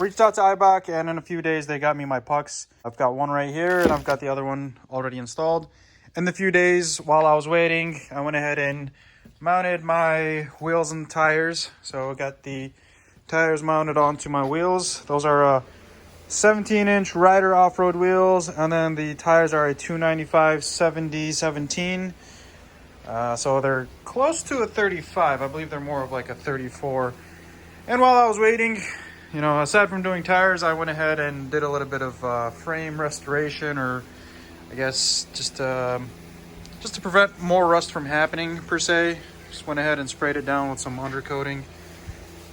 Reached out to Eibach, and in a few days they got me my pucks. I've got one right here, and I've got the other one already installed. In the few days while I was waiting, I went ahead and mounted my wheels and tires. So I got the tires mounted onto my wheels. Those are 17-inch Rider off-road wheels, and then the tires are a 295/70/17. So they're close to a 35. I believe they're more of like a 34. And while I was waiting, you know, aside from doing tires, I went ahead and did a little bit of frame restoration, or I guess just to prevent more rust from happening per se. Just went ahead and sprayed it down with some undercoating.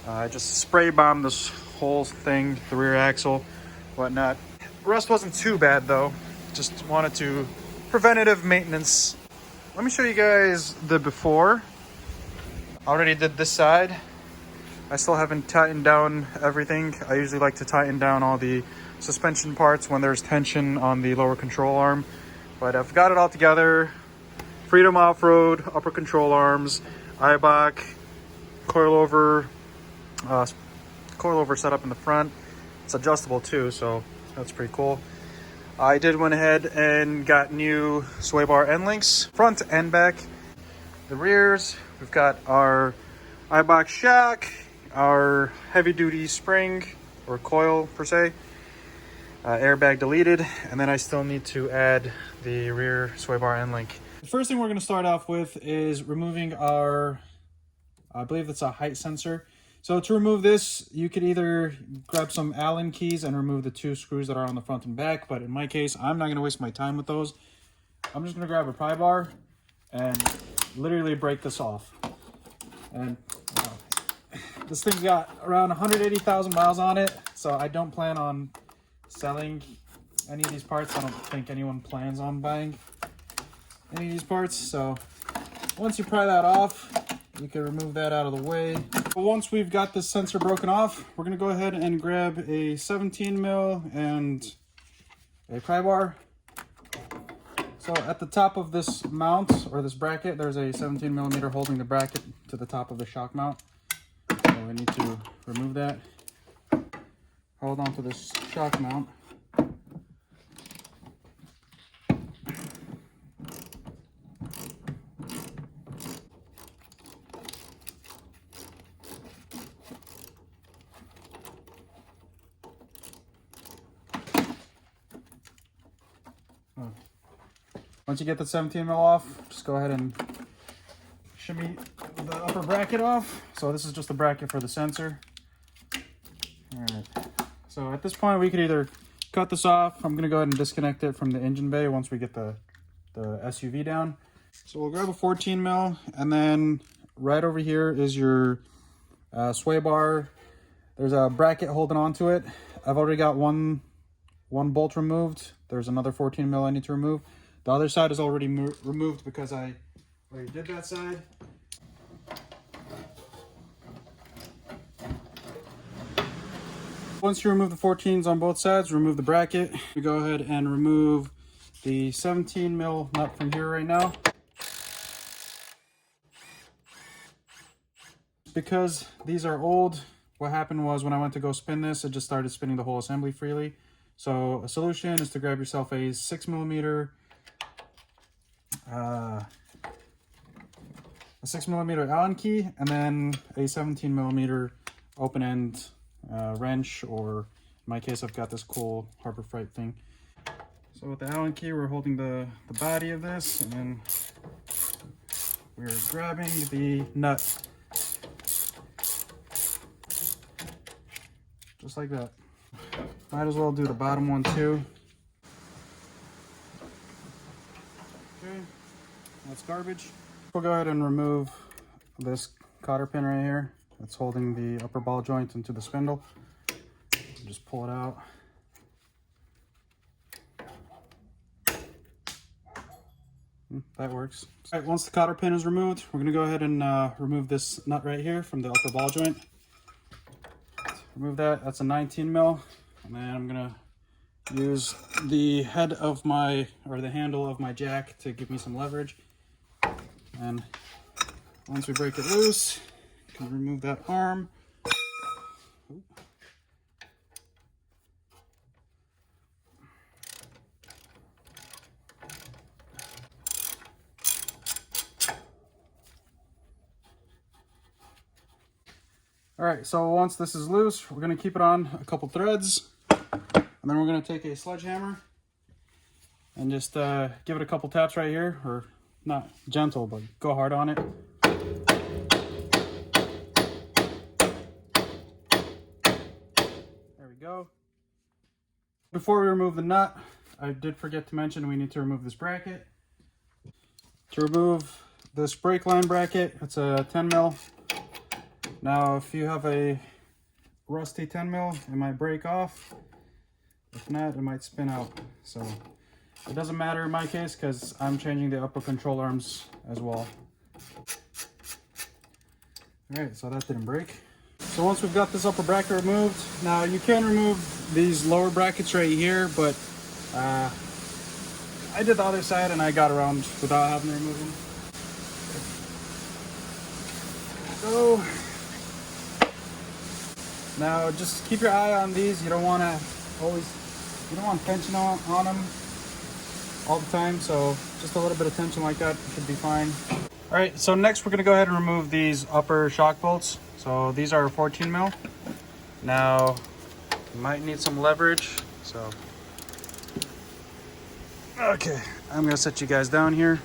I just spray bombed this whole thing, the rear axle, whatnot. Rust wasn't too bad though. Just wanted to preventative maintenance. Let me show you guys the before. Already did this side. I still haven't tightened down everything. I usually like to tighten down all the suspension parts when there's tension on the lower control arm. But I've got it all together. Freedom Off-Road, upper control arms, Eibach, coilover setup in the front. It's adjustable too, so that's pretty cool. I did went ahead and got new sway bar end links, front and back. The rears, we've got our Eibach shock, our heavy duty spring or coil per se, airbag deleted, and then I still need to add the rear sway bar end link. The first thing we're going to start off with is removing our, I believe it's a height sensor. So to remove this, you could either grab some Allen keys and remove the 2 screws that are on the front and back, but in my case, I'm not going to waste my time with those. I'm just going to grab a pry bar and literally break this off. And this thing's got around 180,000 miles on it, so I don't plan on selling any of these parts. I don't think anyone plans on buying any of these parts. So once you pry that off, you can remove that out of the way. But once we've got this sensor broken off, we're going to go ahead and grab a 17 mil and a pry bar. So at the top of this mount, or this bracket, there's a 17 millimeter holding the bracket to the top of the shock mount. So we need to remove that. Hold on to this shock mount. Once you get the 17 mil off, just go ahead and shimmy the upper bracket off. So this is just the bracket for the sensor. All right. So at this point, we could either cut this off. I'm gonna go ahead and disconnect it from the engine bay once we get the SUV down. So we'll grab a 14 mil, and then right over here is your sway bar. There's a bracket holding onto it. I've already got one bolt removed. There's another 14 mil I need to remove. The other side is already removed because I already did that side. Once you remove the 14s on both sides, remove the bracket. We go ahead and remove the 17 mil nut from here right now. Because these are old, what happened was when I went to go spin this, it just started spinning the whole assembly freely. So a solution is to grab yourself a 6 millimeter Allen key, and then a 17 millimeter open end wrench, or in my case I've got this cool Harbor Freight thing. So with the Allen key, we're holding the body of this, and then we're grabbing the nut just like that. Might as well do the bottom one too. Okay, that's garbage. We'll go ahead and remove this cotter pin right here that's holding the upper ball joint into the spindle. Just pull it out. That works. All right, once the cotter pin is removed, we're gonna go ahead and remove this nut right here from the upper ball joint. Remove that. That's a 19 mil. And then I'm gonna use the head of my, or the handle of my jack to give me some leverage. And once we break it loose, you can remove that arm. All right, so once this is loose, we're gonna keep it on a couple threads, and then we're gonna take a sledgehammer and just give it a couple taps right here, or not gentle, but go hard on it. There we go. Before we remove the nut, I did forget to mention we need to remove this bracket. To remove this brake line bracket, it's a 10 mil. Now, if you have a rusty 10 mil, it might break off. If not, it might spin out. So it doesn't matter in my case because I'm changing the upper control arms as well. All right, so that didn't break. So once we've got this upper bracket removed, now you can remove these lower brackets right here, but I did the other side and I got around without having to remove them. So now just keep your eye on these. You don't want tension on them all the time, so just a little bit of tension like that should be fine. All right, so next we're gonna go ahead and remove these upper shock bolts. So these are 14 mil. Now you might need some leverage, so okay, I'm gonna set you guys down here.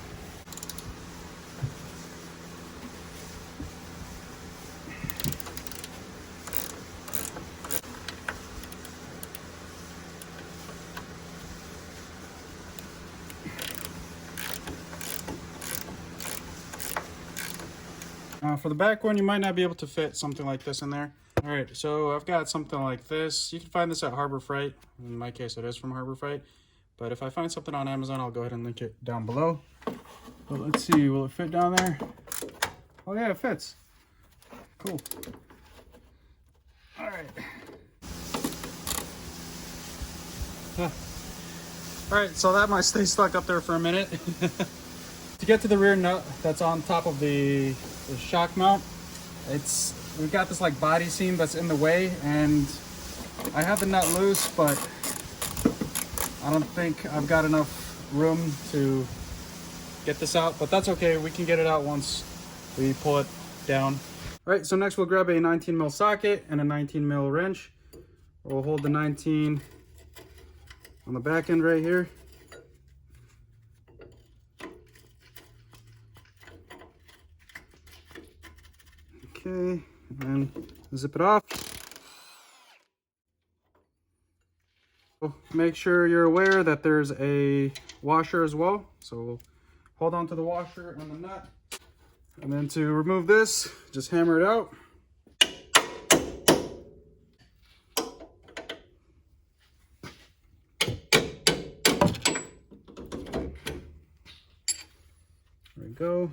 For the back one, you might not be able to fit something like this in there. All right, so I've got something like this. You can find this at Harbor Freight. In my case, it is from Harbor Freight. But if I find something on Amazon, I'll go ahead and link it down below. But let's see, will it fit down there? Oh yeah, it fits. Cool. All right. All right, so that might stay stuck up there for a minute. To get to the rear nut that's on top of the shock mount, we've got this like body seam that's in the way, and I have the nut loose, but I don't think I've got enough room to get this out, but that's okay. We can get it out once we pull it down. All right, so next we'll grab a 19 mil socket and a 19 mil wrench. We'll hold the 19 on the back end right here. Okay, and then zip it off. Make sure you're aware that there's a washer as well. So we'll hold on to the washer and the nut. And then to remove this, just hammer it out. There we go.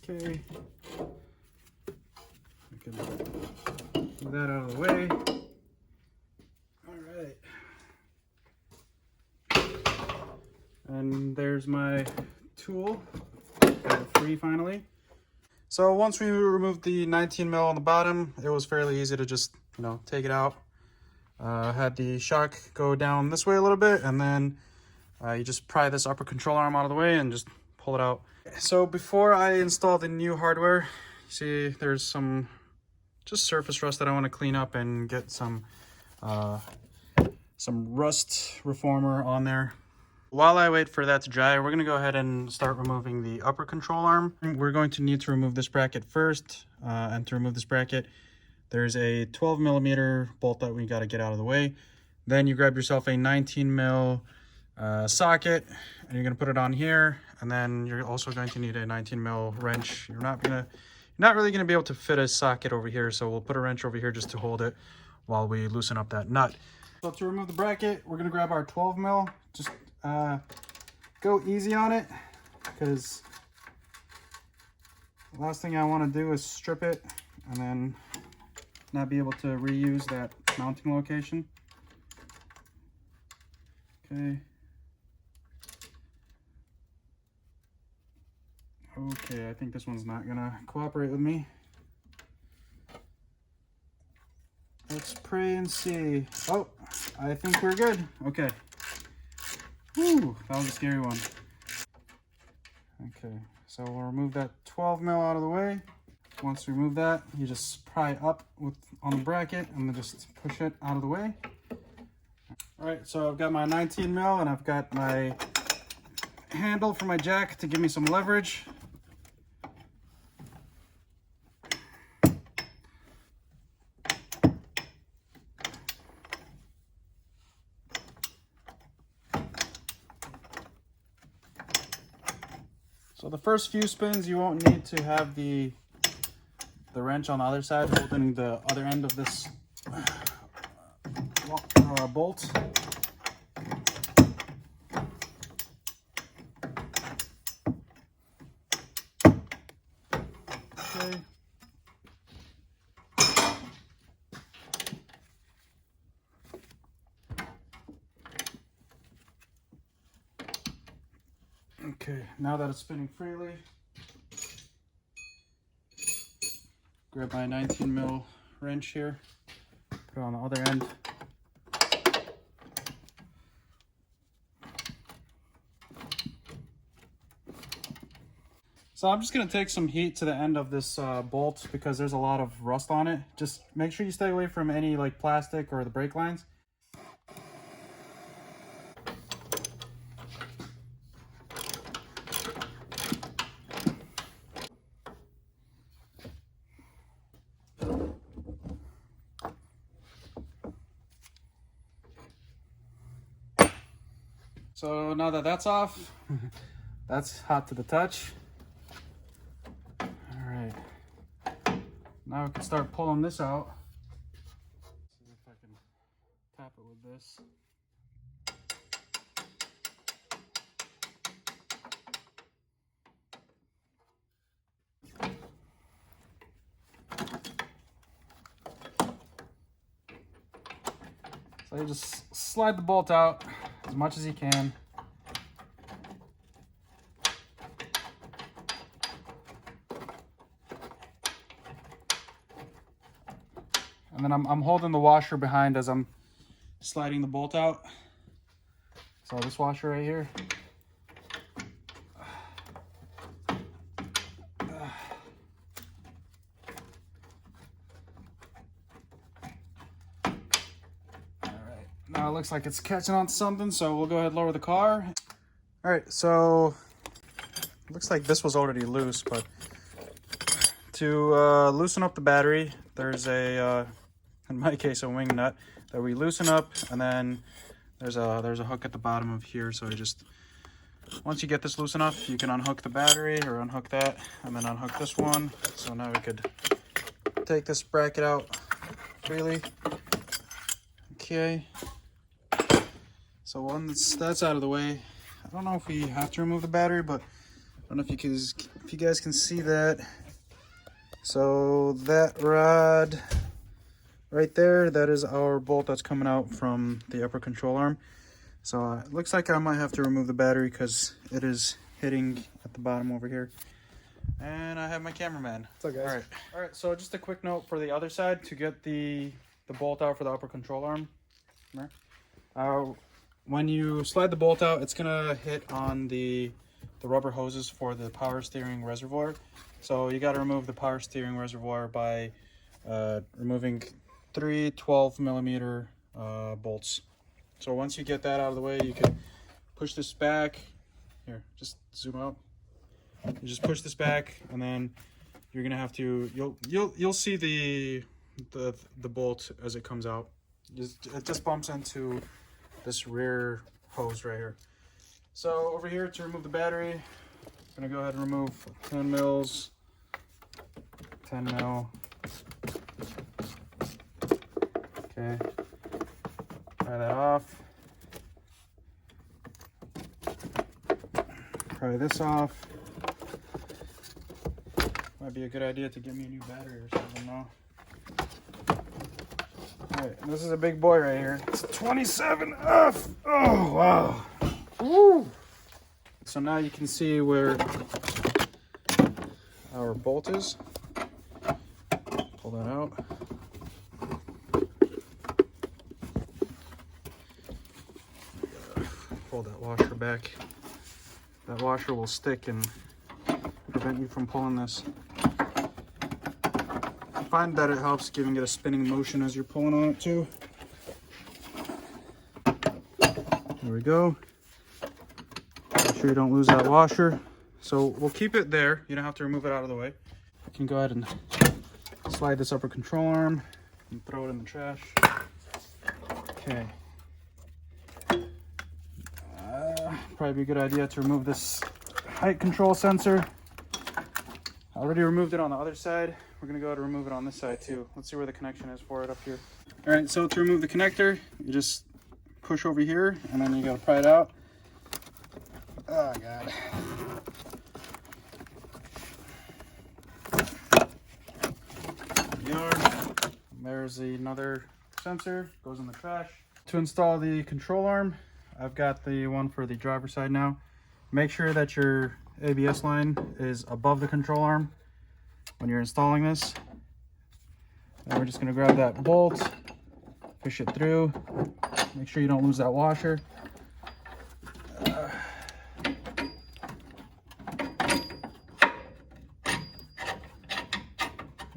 Okay. We can move that out of the way. All right. And there's my tool. Got it free finally. So once we removed the 19 mil on the bottom, it was fairly easy to just, take it out. Had the shock go down this way a little bit, and then you just pry this upper control arm out of the way and just pull it out. So before I install the new hardware, you see there's some just surface rust that I want to clean up and get some rust reformer on there. While I wait for that to dry, we're going to go ahead and start removing the upper control arm. We're going to need to remove this bracket first, and to remove this bracket, there's a 12 millimeter bolt that we got to get out of the way. Then you grab yourself a 19 mil socket, and you're going to put it on here, and then you're also going to need a 19 mil wrench. You're not really going to be able to fit a socket over here, so we'll put a wrench over here just to hold it while we loosen up that nut. So to remove the bracket, we're going to grab our 12 mil. Just go easy on it, because the last thing I want to do is strip it and then not be able to reuse that mounting location. Okay. Okay, I think this one's not gonna cooperate with me. Let's pray and see. Oh, I think we're good. Okay. Whew, that was a scary one. Okay, so we'll remove that 12 12 mil out of the way. Once you remove that, you just pry up on the bracket and then just push it out of the way. All right, so I've got my 19 mil and I've got my handle for my jack to give me some leverage. So the first few spins, you won't need to have the wrench on the other side holding the other end of this bolt. Okay. Okay, now that it's spinning freely, grab my 19 mil wrench here, put it on the other end. So I'm just going to take some heat to the end of this bolt because there's a lot of rust on it. Just make sure you stay away from any like plastic or the brake lines. So now that that's off, that's hot to the touch. All right, now we can start pulling this out. See if I can tap it with this. So you just slide the bolt out as much as you can. And then I'm holding the washer behind as I'm sliding the bolt out. So this washer right here. Now it looks like it's catching on to something, so we'll go ahead and lower the car. All right, so it looks like this was already loose, but to loosen up the battery, there's a, in my case, a wing nut that we loosen up, and then there's a hook at the bottom of here. So you just, once you get this loose enough, you can unhook the battery or unhook that, and then unhook this one. So now we could take this bracket out freely. Okay. So once that's out of the way, I don't know if we have to remove the battery, but I don't know if you guys can see that. So that rod right there, that is our bolt that's coming out from the upper control arm. So it looks like I might have to remove the battery because it is hitting at the bottom over here. And I have my cameraman. What's up, guys? All right. So just a quick note for the other side to get the bolt out for the upper control arm. When you slide the bolt out, it's gonna hit on the rubber hoses for the power steering reservoir. So you got to remove the power steering reservoir by removing 3 12mm bolts. So once you get that out of the way, you can push this back. Here, just zoom out. You just push this back, and then you're gonna have to. You'll see the bolt as it comes out. It just bumps into this rear hose right here. So over here to remove the battery, I'm gonna go ahead and remove 10 mils, 10 mil. Okay, pry that off. Pry this off. Might be a good idea to get me a new battery or something now. Alright, this is a big boy right here. It's a 27F. Oh, wow. Woo. So now you can see where our bolt is. Pull that out. Pull that washer back. That washer will stick and prevent you from pulling this. I find that it helps giving it a spinning motion as you're pulling on it too. There we go. Make sure you don't lose that washer. So we'll keep it there. You don't have to remove it out of the way. You can go ahead and slide this upper control arm and throw it in the trash. Okay. Probably be a good idea to remove this height control sensor. I already removed it on the other side. We're gonna go ahead and remove it on this side too. Let's see where the connection is for it up here. All right, so to remove the connector, you just push over here and then you gotta pry it out. Oh God. There's another sensor, goes in the trash. To install the control arm, I've got the one for the driver's side now. Make sure that your ABS line is above the control arm when you're installing this. And we're just gonna grab that bolt, push it through. Make sure you don't lose that washer. There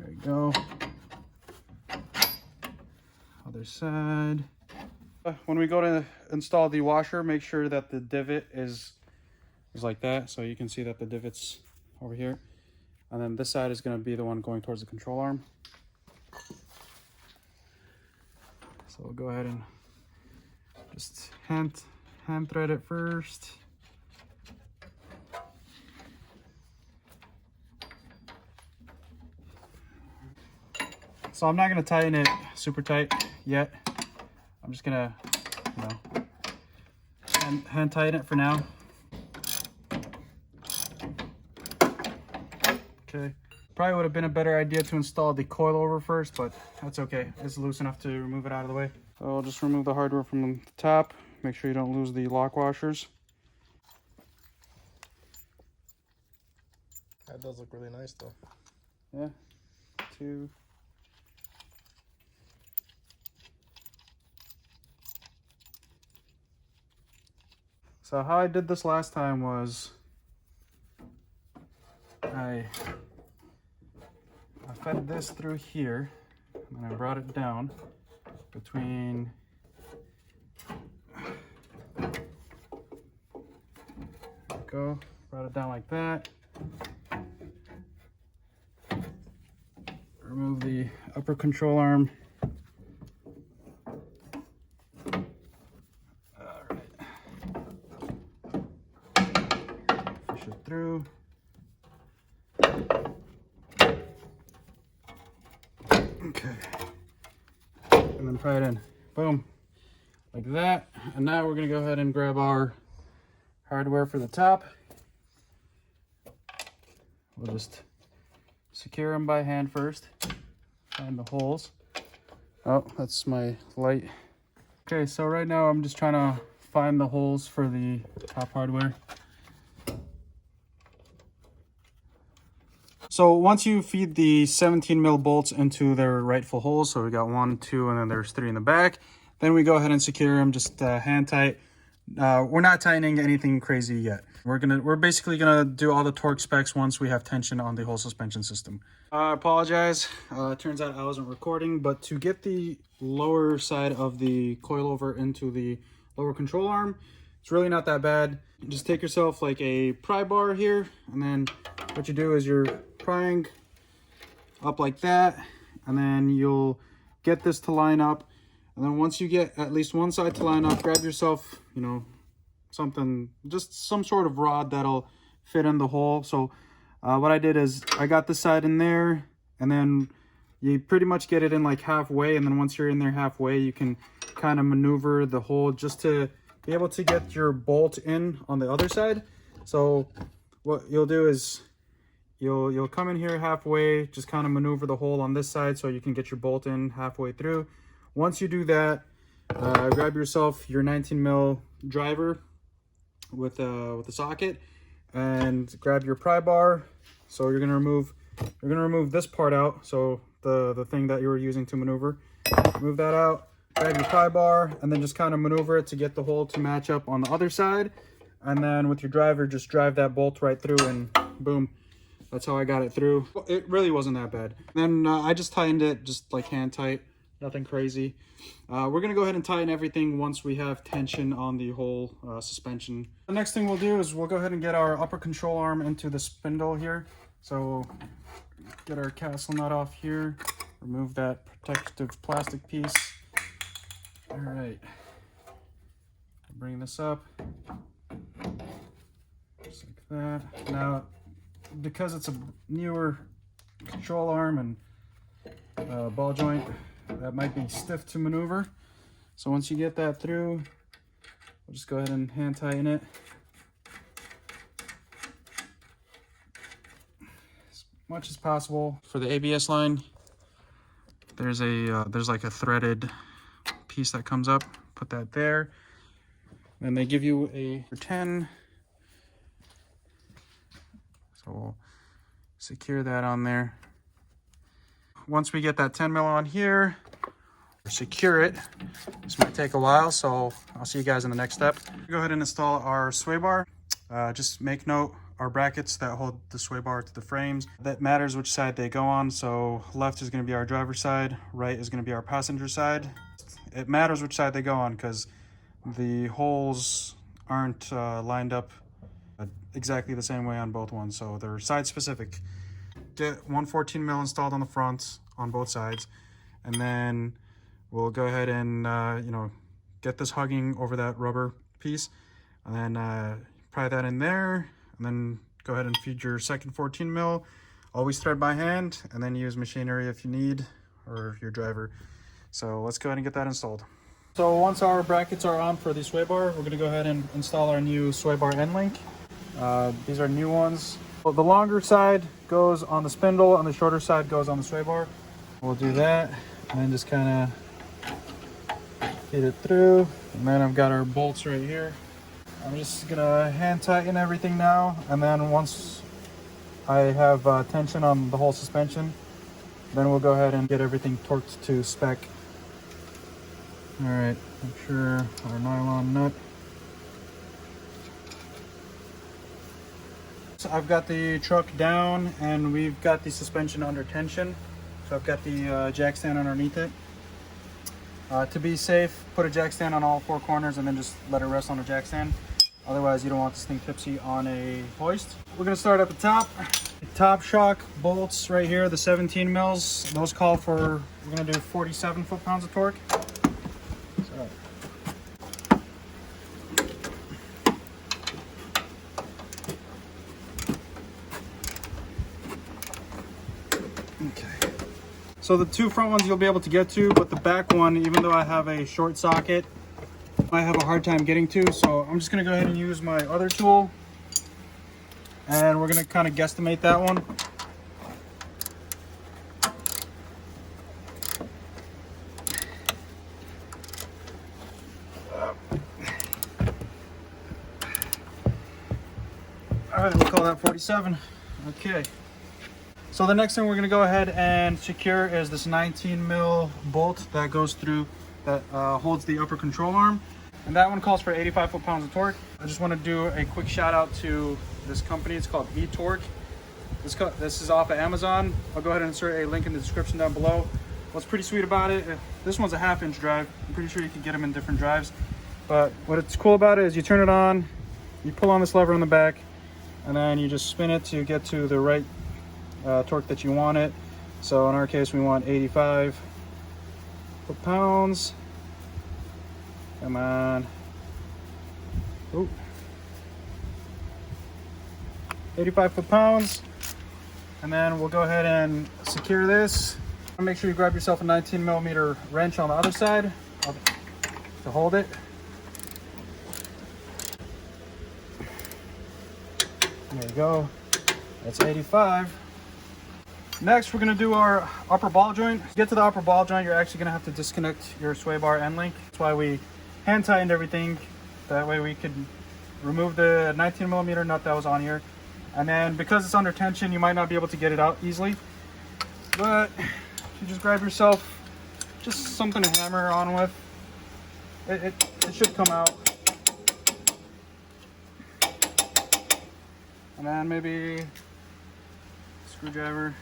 we go. Other side. When we go to install the washer, make sure that the divot is like that, so you can see that the divot's over here, and then this side is going to be the one going towards the control arm. So we'll go ahead and just hand thread it first. So I'm not going to tighten it super tight yet. I'm just going to, hand tighten it for now. Okay. Probably would have been a better idea to install the coilover first, but that's okay. It's loose enough to remove it out of the way. So I'll just remove the hardware from the top. Make sure you don't lose the lock washers. That does look really nice though. Yeah. Two. So how I did this last time was I fed this through here and I brought it down between go, brought it down like that. Remove the upper control arm. Push it through. Okay. And then pry it in. Boom. Like that. And now we're gonna go ahead and grab our hardware for the top. We'll just secure them by hand first. Find the holes. Oh, that's my light. Okay, so right now I'm just trying to find the holes for the top hardware. So once you feed the 17 mil bolts into their rightful holes, so we got 1, 2, and then there's 3 in the back, then we go ahead and secure them, just hand tight. We're not tightening anything crazy yet. We're basically gonna do all the torque specs once we have tension on the whole suspension system. I apologize. It turns out I wasn't recording, but to get the lower side of the coilover into the lower control arm, it's really not that bad. Just take yourself like a pry bar here, and then what you do is you're prying up like that, and then you'll get this to line up. And then once you get at least one side to line up, grab yourself, something, just some sort of rod that'll fit in the hole. So what I did is I got this side in there, and then you pretty much get it in like halfway. And then once you're in there halfway, you can kind of maneuver the hole just to be able to get your bolt in on the other side. So what you'll do is you'll come in here halfway, just kind of maneuver the hole on this side so you can get your bolt in halfway through. Once you do that, grab yourself your 19 mil driver with a socket, and grab your pry bar. So you're gonna remove this part out. So the thing that you were using to maneuver, move that out. Grab your pry bar, and then just kind of maneuver it to get the hole to match up on the other side. And then with your driver, just drive that bolt right through, and boom, That's how I got it through. It really wasn't that bad. Then I just tightened it, just like hand tight, nothing crazy. We're gonna go ahead and tighten everything once we have tension on the whole suspension. The next thing we'll do is we'll go ahead and get our upper control arm into the spindle here. So get our castle nut off here, remove that protective plastic piece. All right, bring this up, just like that. Now, because it's a newer control arm and ball joint, that might be stiff to maneuver. So once you get that through, we'll just go ahead and hand tighten it as much as possible. For the ABS line, there's like a threaded piece that comes up. Put that there. Then they give you a 10. So we'll secure that on there. Once we get that 10 mil on here, secure it. This might take a while, so I'll see you guys in the next step. Go ahead and install our sway bar. Just make note, our brackets that hold the sway bar to the frames, that matters which side they go on. So left is going to be our driver's side, right is going to be our passenger side. It matters which side they go on because the holes aren't lined up exactly the same way on both ones, so they're side specific. Get 114 mil installed on the front on both sides, and then we'll go ahead and you know, get this hugging over that rubber piece, and then pry that in there, and then go ahead and feed your second 14 mil. Always thread by hand, and then use machinery if you need, or your driver. So let's go ahead and get that installed. So once our brackets are on for the sway bar, we're going to go ahead and install our new sway bar end link. These are new ones. Well, the longer side goes on the spindle and the shorter side goes on the sway bar. We'll do that and then just kind of feed it through. And then I've got our bolts right here. I'm just gonna hand tighten everything now, and then once I have tension on the whole suspension, then we'll go ahead and get everything torqued to spec. All right, make sure our nylon nut. So I've got the truck down and we've got the suspension under tension. So I've got the jack stand underneath it. To be safe, put a jack stand on all four corners and then just let it rest on a jack stand. Otherwise, you don't want this thing tipsy on a hoist. We're gonna start at the top. The top shock bolts right here, the 17 mils, those call for, we're gonna do 47 foot-pounds of torque. So, okay. So the two front ones you'll be able to get to, but the back one, even though I have a short socket, I have a hard time getting to, so I'm just gonna go ahead and use my other tool, and we're gonna kind of guesstimate that one. All right, we'll call that 47. Okay. So the next thing we're gonna go ahead and secure is this 19 mil bolt that goes through, that holds the upper control arm. And that one calls for 85 foot-pounds of torque. I just want to do a quick shout out to this company. It's called eTorque. This is off of Amazon. I'll go ahead and insert a link in the description down below. What's pretty sweet about it, this one's a 1/2-inch drive. I'm pretty sure you can get them in different drives. But what's cool about it is you turn it on, you pull on this lever on the back, and then you just spin it to get to the right torque that you want it. So in our case, we want 85 foot-pounds. Come on. Ooh. 85 foot-pounds. And then we'll go ahead and secure this. Make sure you grab yourself a 19 millimeter wrench on the other side to hold it. There you go. That's 85. Next, we're gonna do our upper ball joint. To get to the upper ball joint, you're actually gonna have to disconnect your sway bar end link. That's why we hand tightened everything. That way we could remove the 19 millimeter nut that was on here. And then because it's under tension, you might not be able to get it out easily. But if you just grab yourself just something to hammer on with, it should come out. And then maybe screwdriver.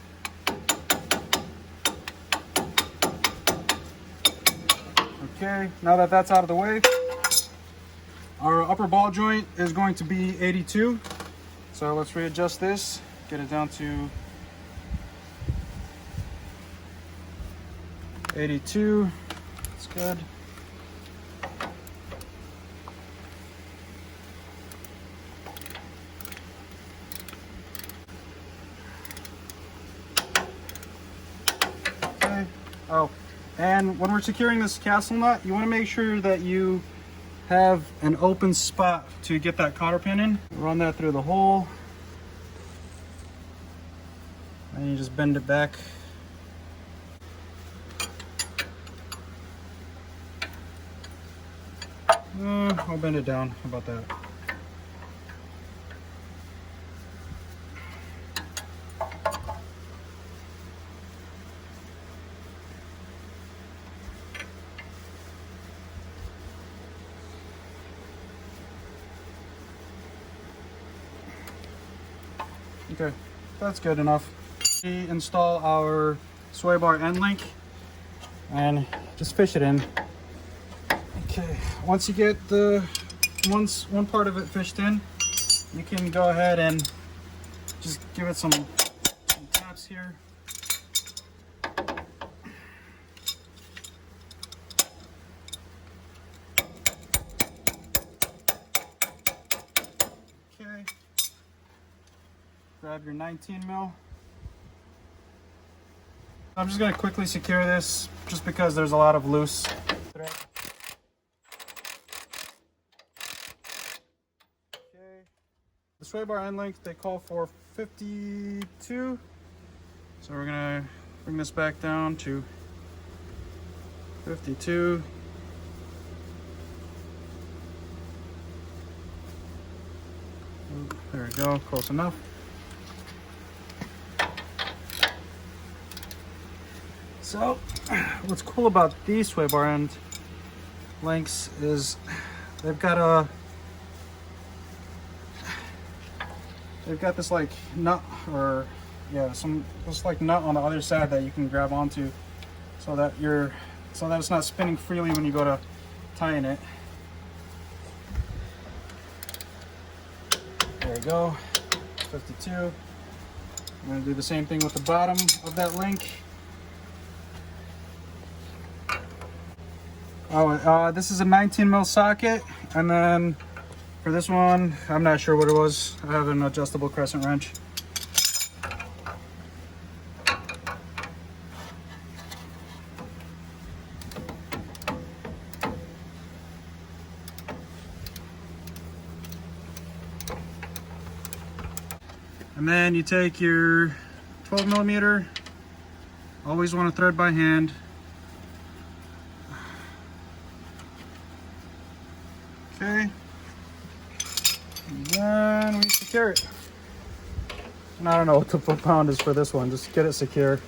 Okay, now that that's out of the way, our upper ball joint is going to be 82. So let's readjust this, get it down to 82. That's good. Okay. Oh, and when we're securing this castle nut, you want to make sure that you have an open spot to get that cotter pin in. Run that through the hole. And you just bend it back. I'll bend it down. How about that? Okay, that's good enough. We install our sway bar end link and just fish it in. Okay, once you get one part of it fished in, you can go ahead and just give it some taps here. Okay. Grab your 19 mil. I'm just going to quickly secure this just because there's a lot of loose thread. Okay. The sway bar end length they call for 52. So we're going to bring this back down to 52. There we go, close enough. So, what's cool about these sway bar end lengths is they've got this like nut, or yeah, this like nut on the other side that you can grab onto, so that it's not spinning freely when you go to tying it. There we go, 52. I'm gonna do the same thing with the bottom of that link. Oh, this is a 19 mil socket, and then for this one, I'm not sure what it was. I have an adjustable crescent wrench. And then you take your 12 millimeter, always want to thread by hand. Okay, and then we secure it. And I don't know what the foot pound is for this one, just get it secure.